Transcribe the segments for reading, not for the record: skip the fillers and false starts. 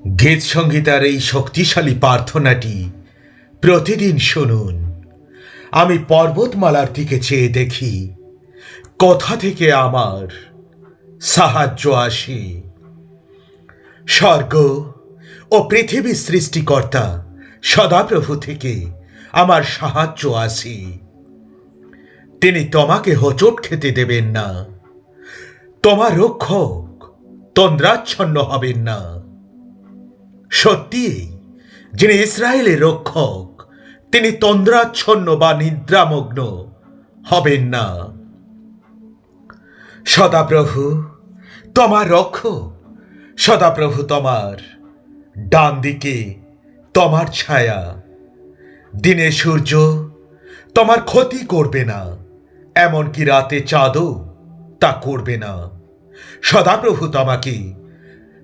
গীত সংগীতার এই শক্তিশালী প্রার্থনাটি প্রতিদিন শুনুন। আমি পর্বতমালার দিকে চেয়ে দেখি, কোথা থেকে আমার সাহায্য আসে। স্বর্গ ও পৃথিবীর সৃষ্টিকর্তা সদাপ্রভু থেকে আমার সাহায্য আসে। তিনি তোমাকে হোঁচট খেতে দেবেন না, তোমার রক্ষক তন্দ্রাচ্ছন্ন হবেন না। সত্যি যিনি ইসরায়েলের রক্ষক, তিনি তন্দ্রাচ্ছন্ন বা নিদ্রামগ্ন হবেন না। সদাপ্রভু তোমার রক্ষক, সদাপ্রভু তোমার ডান দিকে তোমার ছায়া। দিনে সূর্য তোমার ক্ষতি করবে না, এমনকি রাতে চাঁদও তা করবে না। সদাপ্রভু তোমাকে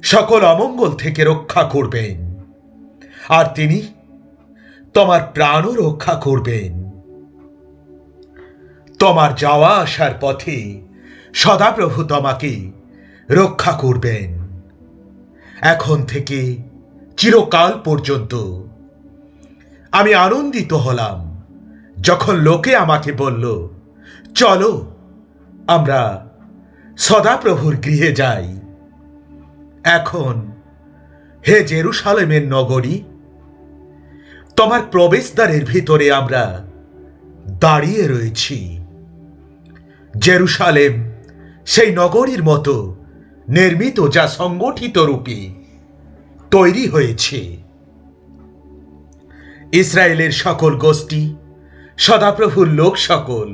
সকল অমঙ্গল থেকে রক্ষা করবেন, আর তিনি তোমার প্রাণও রক্ষা করবেন। তোমার যাওয়া আসার পথে সদাপ্রভু তোমাকে রক্ষা করবেন, এখন থেকে চিরকাল পর্যন্ত। আমি আনন্দিত হলাম যখন লোকে আমাকে বলল, চলো আমরা সদাপ্রভুর গৃহে যাই। এখন হে জেরুসালেমের নগরী, তোমার প্রবেশদ্বারের ভিতরে আমরা দাঁড়িয়ে রয়েছি। জেরুসালেম সেই নগরীর মতো নির্মিত, যা সংগঠিত রূপে তৈরি হয়েছে। ইসরায়েলের সকল গোষ্ঠী, সদাপ্রভুর লোক সকল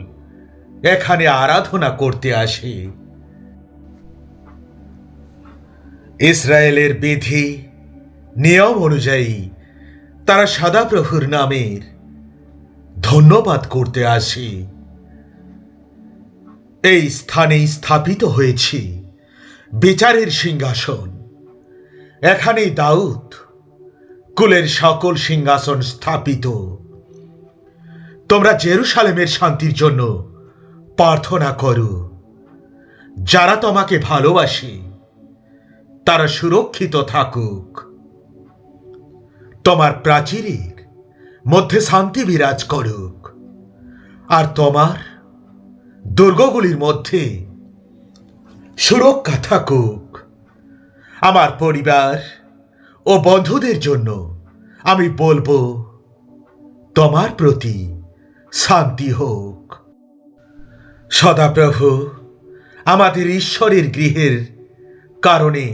এখানে আরাধনা করতে আসে। ইসরায়েলের বিধি নিয়ম অনুযায়ী তারা সদাপ্রভুর নামের ধন্যবাদ করতে আসে। এই স্থানে স্থাপিত হয়েছে বিচারের সিংহাসন। এখানেই দাউদ কুলের সকল সিংহাসন স্থাপিত। তোমরা জেরুসালেমের শান্তির জন্য প্রার্থনা করো। যারা তোমাকে ভালোবাসে তারা সুরক্ষিত থাকুক। তোমার প্রাচীরের মধ্যে শান্তি বিরাজ করুক, আর তোমার দুর্গগুলির মধ্যে সুরক্ষা থাকুক। আমার পরিবার ও বন্ধুদের জন্য আমি বলবো, তোমার প্রতি শান্তি হোক। সদাপ্রভু আমাদের ঈশ্বরের গৃহের কারণে,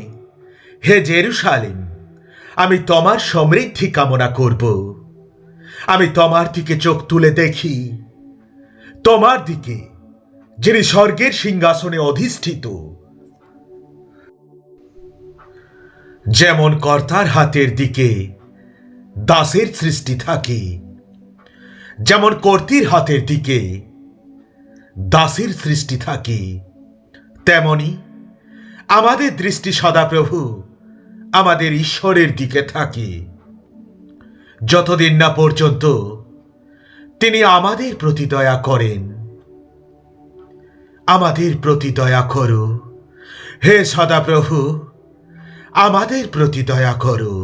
হে জেরুসালেম, আমি তোমার সমৃদ্ধি কামনা করব। আমি তোমার দিকে চোখ তুলে দেখি, তোমার দিকে যিনি স্বর্গের সিংহাসনে অধিষ্ঠিত। যেমন কর্তার হাতের দিকে দাসের সৃষ্টি থাকে, যেমন কর্ত্রীর হাতের দিকে দাসের সৃষ্টি থাকে, তেমনি আমাদের দৃষ্টি সদাপ্রভু আমাদের ঈশ্বরের দিকে থাকে, যতদিন না পর্যন্ত তিনি আমাদের প্রতি দয়া করেন। আমাদের প্রতি দয়া করো, হে সদাপ্রভু, আমাদের প্রতি দয়া করো,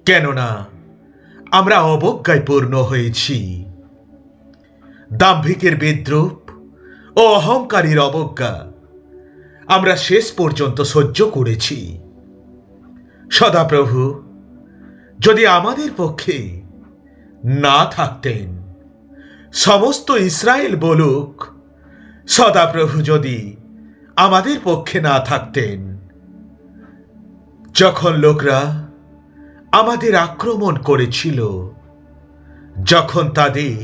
কেননা আমরা অবজ্ঞায় পূর্ণ হয়েছি। দাম্ভিকের বিদ্রূপ ও অহংকারীর অবজ্ঞা আমরা শেষ পর্যন্ত সহ্য করেছি। সদাপ্রভু যদি আমাদের পক্ষে না থাকতেন, সমস্ত ইসরায়েল বলুক, সদাপ্রভু যদি আমাদের পক্ষে না থাকতেন। যখন লোকরা আমাদের আক্রমণ করেছিল, যখন তাদের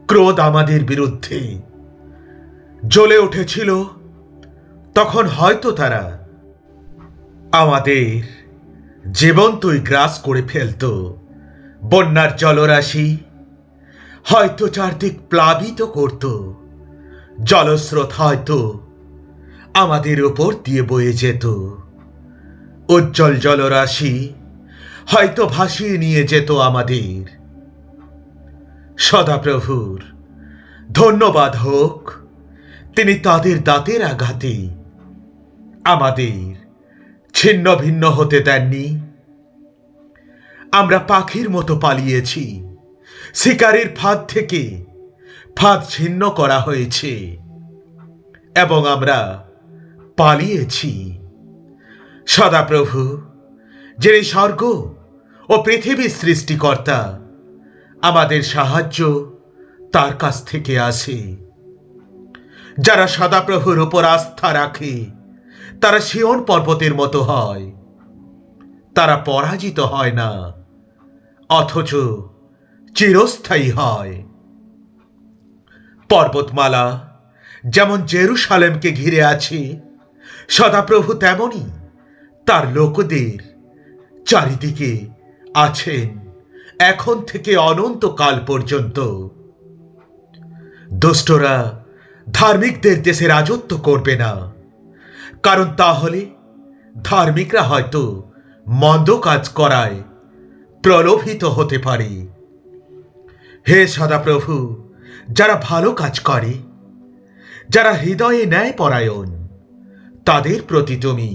ক্রোধ আমাদের বিরুদ্ধে জ্বলে উঠেছিল, তখন হয়তো তারা আমাদের জীবন্তই গ্রাস করে ফেলত। বন্যার জলরাশি হয়তো চারদিক প্লাবিত করত, জলস্রোত হয়তো আমাদের উপর দিয়ে বয়ে যেত, উজ্জ্বল জলরাশি হয়তো ভাসিয়ে নিয়ে যেত আমাদের। সদাপ্রভুর ধন্যবাদ হোক, তিনি তাদের দাঁতের আঘাতে আমাদের ছিন্ন ভিন্ন হতে দেননি। আমরা পাখির মতো পালিয়েছি, শিকারীর ফাঁদ থেকে ফাঁদ ছিন্ন করা হয়েছে এবং আমরা পালিয়েছি। সদাপ্রভু, যিনি স্বর্গ ও পৃথিবীর সৃষ্টিকর্তা, আমাদের সাহায্য তার কাছ থেকে আসে। যারা সদাপ্রভুর উপর আস্থা রাখে তারা সিয়ন পর্বতের মতো হয়। তারা পরাজিত হয় না, অথচ চিরস্থায়ী হয়। পর্বতমালা যেমন জেরুসালেমকে ঘিরে আছে, সদাপ্রভু তেমনি তার লোকদের চারিদিকে আছেন এখন থেকে অনন্তকাল পর্যন্ত। দুষ্টরা ধার্মিকদের দেশে রাজত্ব করবে না, কারণ তাহলে ধার্মিকরা হয়তো মন্দ কাজ করায় প্রলোভিত হতে পারে। হে সদাপ্রভু, যারা ভালো কাজ করে, যারা হৃদয়ে ন্যায়পরায়ণ, তাদের প্রতি তুমি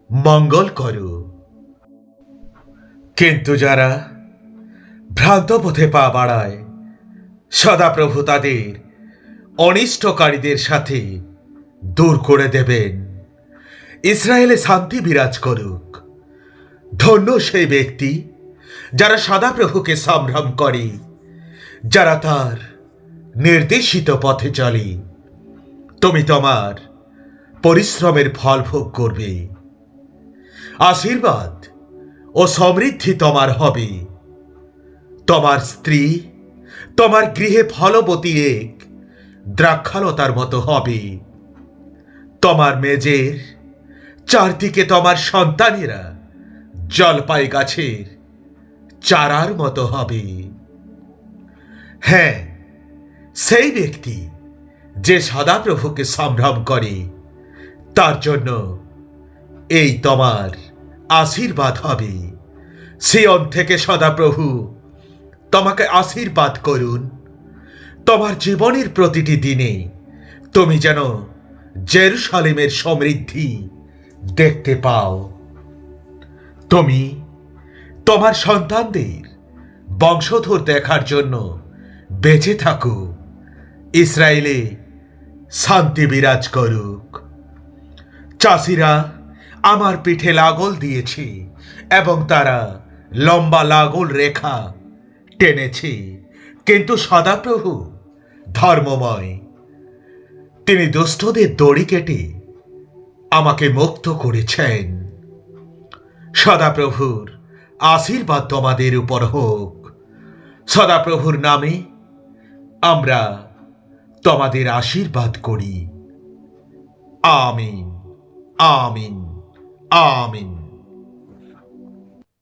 মঙ্গল করো। কিন্তু যারা ভ্রান্ত পথে পা বাড়ায়, সদাপ্রভু তাদের অনিষ্টকারীদের সাথে দূর করে দেবেন। ইসরায়েলে শান্তি বিরাজ করুক। ধন্য সেই ব্যক্তি যারা সদাপ্রভুকে সম্ভ্রম করে, যারা তার নির্দেশিত পথে চলে। তুমি তোমার পরিশ্রমের ফল ভোগ করবে। আশীর্বাদ ও সমৃদ্ধি তোমার হবে। তোমার স্ত্রী তোমার গৃহে ফলবতী এক দ্রাক্ষালতার মতো হবে। তোমার মেজের চারদিকে তোমার সন্তানেরা জলপাই গাছের চারার মতো হবে। হ্যাঁ, সেই ব্যক্তি যে সদাপ্রভুকে সম্ভ্রম করে, তার জন্য এই তোমার আশীর্বাদ হবে। সিয়ন থেকে সদাপ্রভু তোমাকে আশীর্বাদ করুন। তোমার জীবনের প্রতিটি দিনে তুমি যেন জেরুসালেমের সমৃদ্ধি দেখতে পাও। তুমি তোমার সন্তানদের বংশধর দেখার জন্য বেঁচে থাকো। ইসরায়েলে শান্তি বিরাজ করুক। চাষিরা আমার পিঠে লাগল দিয়েছে এবং তারা লম্বা লাগল রেখা টেনেছে, কিন্তু সদাপ্রভু ধর্মময়। তিনি দুষ্টদের দড়ি কেটে আমাকে মুক্ত করেছেন। সদাপ্রভুর আশীর্বাদ তোমাদের উপর হোক। সদাপ্রভুর নামে আমরা তোমাদের আশীর্বাদ করি। আমিন, আমিন, আমিন।